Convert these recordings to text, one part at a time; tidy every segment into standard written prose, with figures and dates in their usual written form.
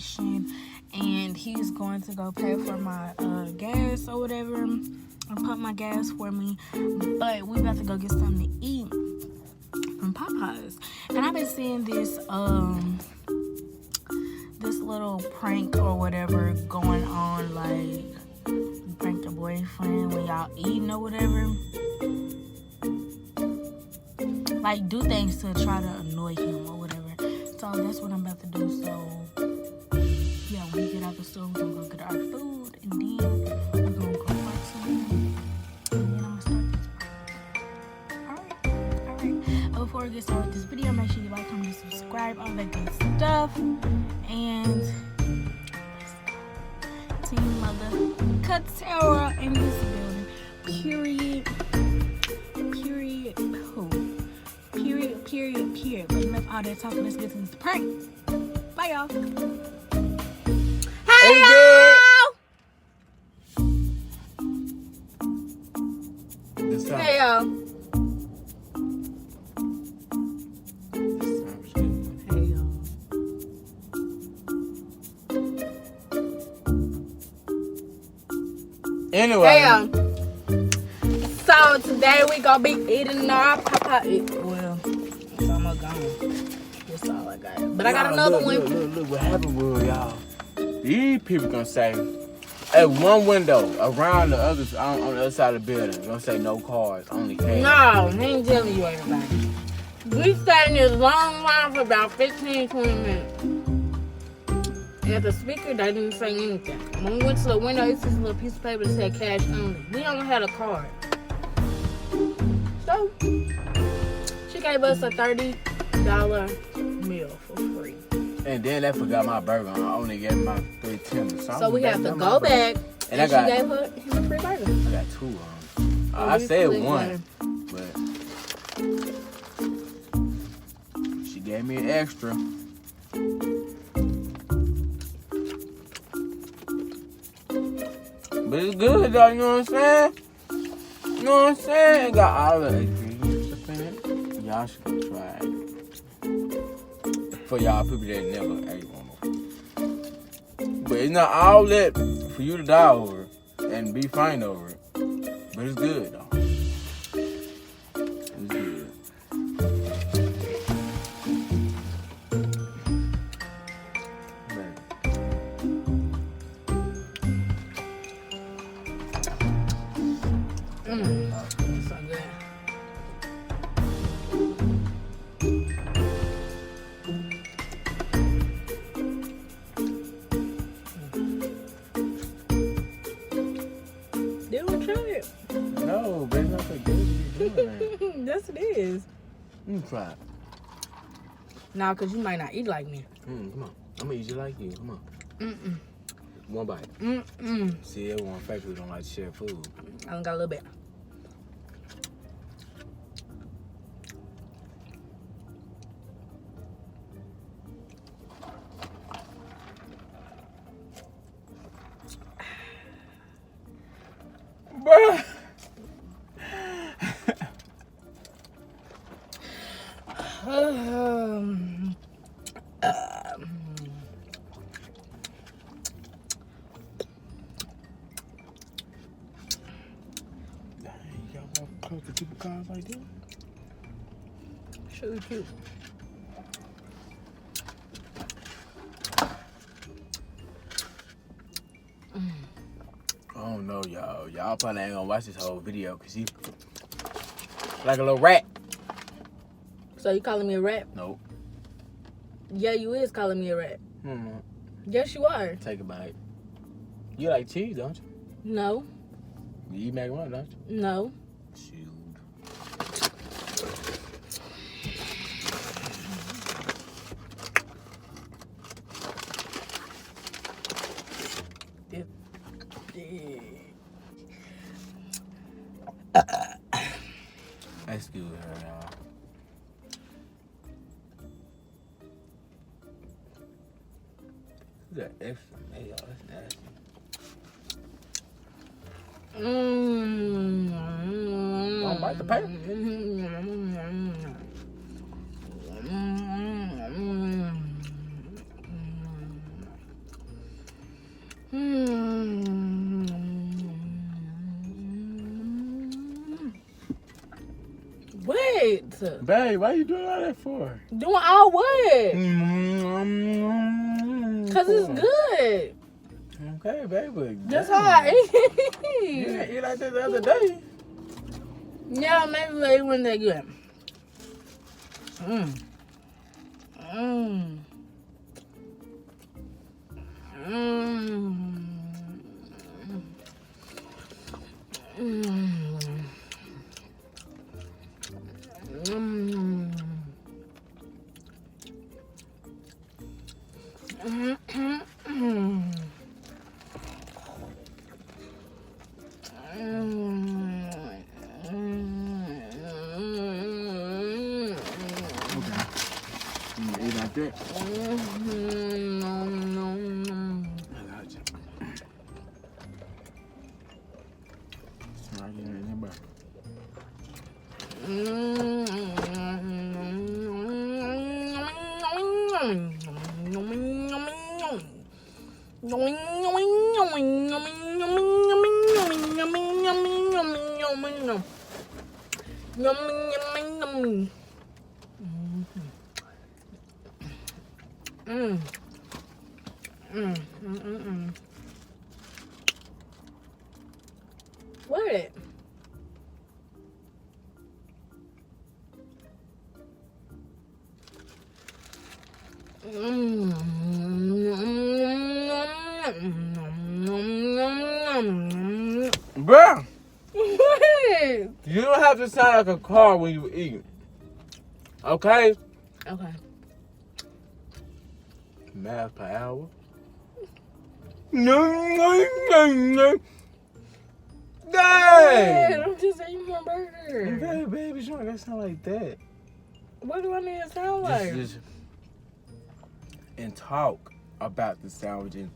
station, and he's going to go pay for my gas or whatever, and pump my gas for me. But we about to go get something to eat from Popeyes. And I've been seeing this this little prank or whatever going on, like you prank your boyfriend when y'all eating or whatever. Like, do things to try to annoy him or whatever. So that's what I'm about to do. So yeah, when we get out the store, we're gonna go get our food, and then we're gonna go watch something, and then I'm gonna start this prank. Alright. Before we get started with this video, make sure you like, comment, and subscribe, all that good stuff. And Team Mother Katara in this building. Period. But enough all that talking, let's get to this prank. Bye, y'all. Hey, y'all! Hey, y'all. Hey, y'all. Anyway. Hey, y'all. So today we gonna be eating our Popeyes. Well, it's almost gone. That's all I got. But I got another one. Look what happened with y'all. These people gonna say at one window around the other on the other side of the building, gonna say no cars, only cash. No, he ain't telling you everybody. We sat in this long line for about 15, 20 minutes. At the speaker, they didn't say anything. When we went to the window, it's this little piece of paper that said cash only. We only had a card. So, she gave us a $30 meal for free. And then they forgot my burger. I only gave my 3 tenders. So we have to go back, and she gave him a free burger. I got 2 of them. I said 1, but she gave me an extra. But it's good though, you know what I'm saying? You know what I'm saying? Got all the ingredients up in it. Y'all should go try it. For y'all people that never ate one before. But it's not all that for you to die over and be fine over it. But it's good though. It's good. So good. Did we try it? No, but it's not so good. Yes, it is. Let me try it. Nah, because you might not eat like me. Come on. I'm gonna eat you like you. Come on. One bite. See, everyone fake we don't like to share food. I done got a little bit. Bruh. Y'all walk close to people's cars like that? Sure cute. I don't know, y'all. Y'all probably ain't gonna watch this whole video because he like a little rat. So you calling me a rat? Nope. Yeah, you is calling me a rat. Yes, you are. Take a bite. You like cheese, don't you? No. You eat macaroni, don't you? No. Shoot. Excuse her, y'all. That extra mayo, that's nasty. Don't bite the paper. What? Babe, why you doing all that for? Doing all what? Cause it's Cool. good. Okay, baby. That's how I You eat. didn't eat like that the other day. Yeah, maybe it wasn't that good. Mmm. Mmm. Mmm. Mmm. Eat like that. I got you. Right in there, bro. What? Bruh, What? you don't have to sound like a car when you eat. Okay? Okay. Miles per hour. No. Dang! I'm just eating my burger. Okay, baby, you don't gotta sound like that. What do I need to sound like? Just and talk about the sandwich and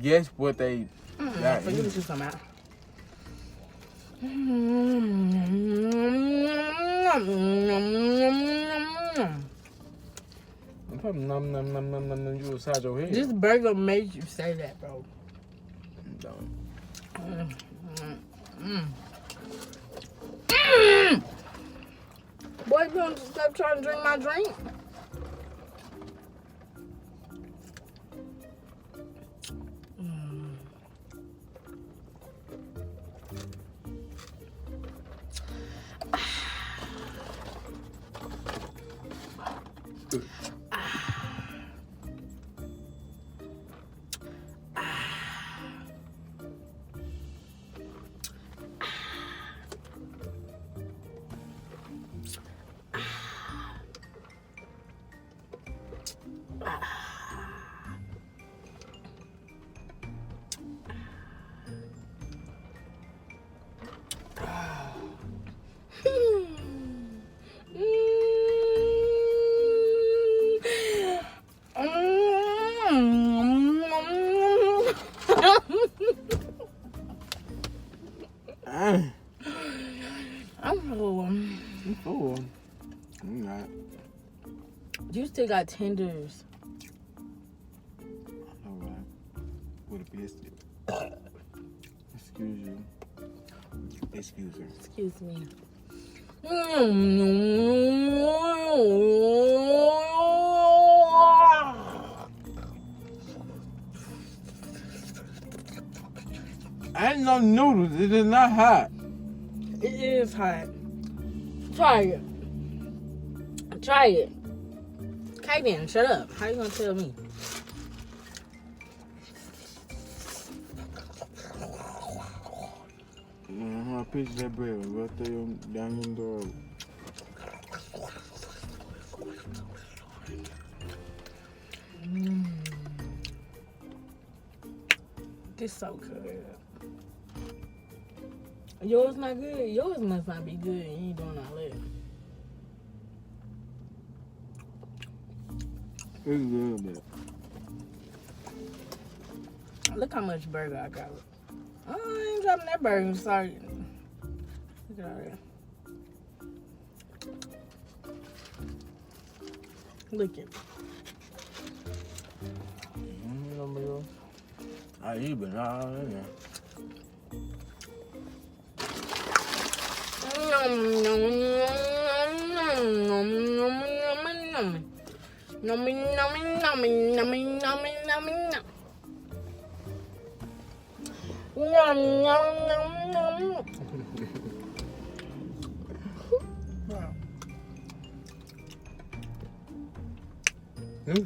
guess what they got. Forget what you talking about. I'm probably nom you inside your head. This burger made you say that, bro. Don't. Boy, you don't stop trying to drink my drink. I'm full. You fool. I'm not. You still got tenders. Alright. With a biscuit. Excuse you. Excuse her. Excuse me. I ain't no noodles. It is not hot. It is hot. Try it. Try it. Kaden, shut up. How you gonna tell me? I piece of that bread right there down your door. This so good. Yours not good? Yours must not be good. You ain't doing all that. It's good, but Look how much burger I got. I ain't dropping that burger. Sorry. Look at all that. Look at it. I eat, but nah, yeah.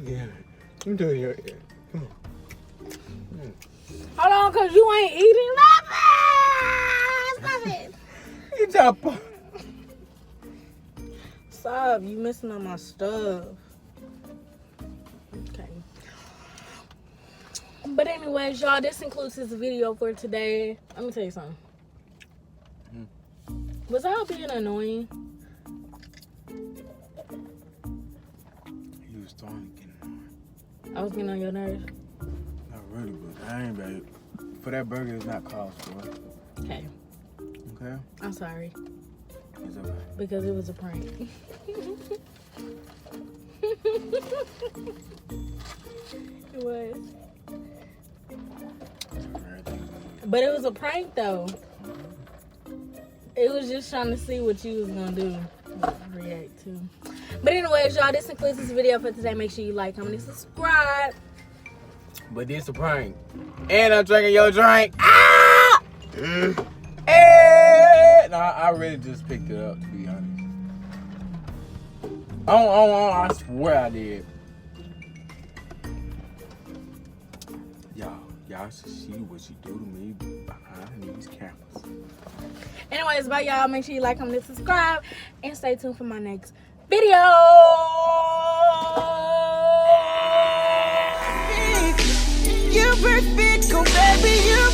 Yeah, I'm doing your. Come on. Hold on, cause you ain't eating nothing. Stop it. Eat up. Stop, you missing on my stuff. Okay. But anyways, y'all, this concludes this video for today. Let me tell you something. Was I being annoying? You was starting to get annoying. I was getting on your nerves. Not really, but I ain't bad. For that burger, it's not cost for it. Okay. Okay? I'm sorry. It's okay. Because it was a prank. It was. But it was a prank though. It was just trying to see what you was gonna do. React to. But anyways, y'all, this concludes this video for today. Make sure you like, comment, and subscribe. But this a prank. And I'm drinking your drink. Ah! Hey! Nah, I really just picked it up, to be honest. I swear I did. Y'all should see what you do to me behind these cameras. Anyways, bye, y'all. Make sure you like, comment, and subscribe. And stay tuned for my next video. You're perfect, oh baby, you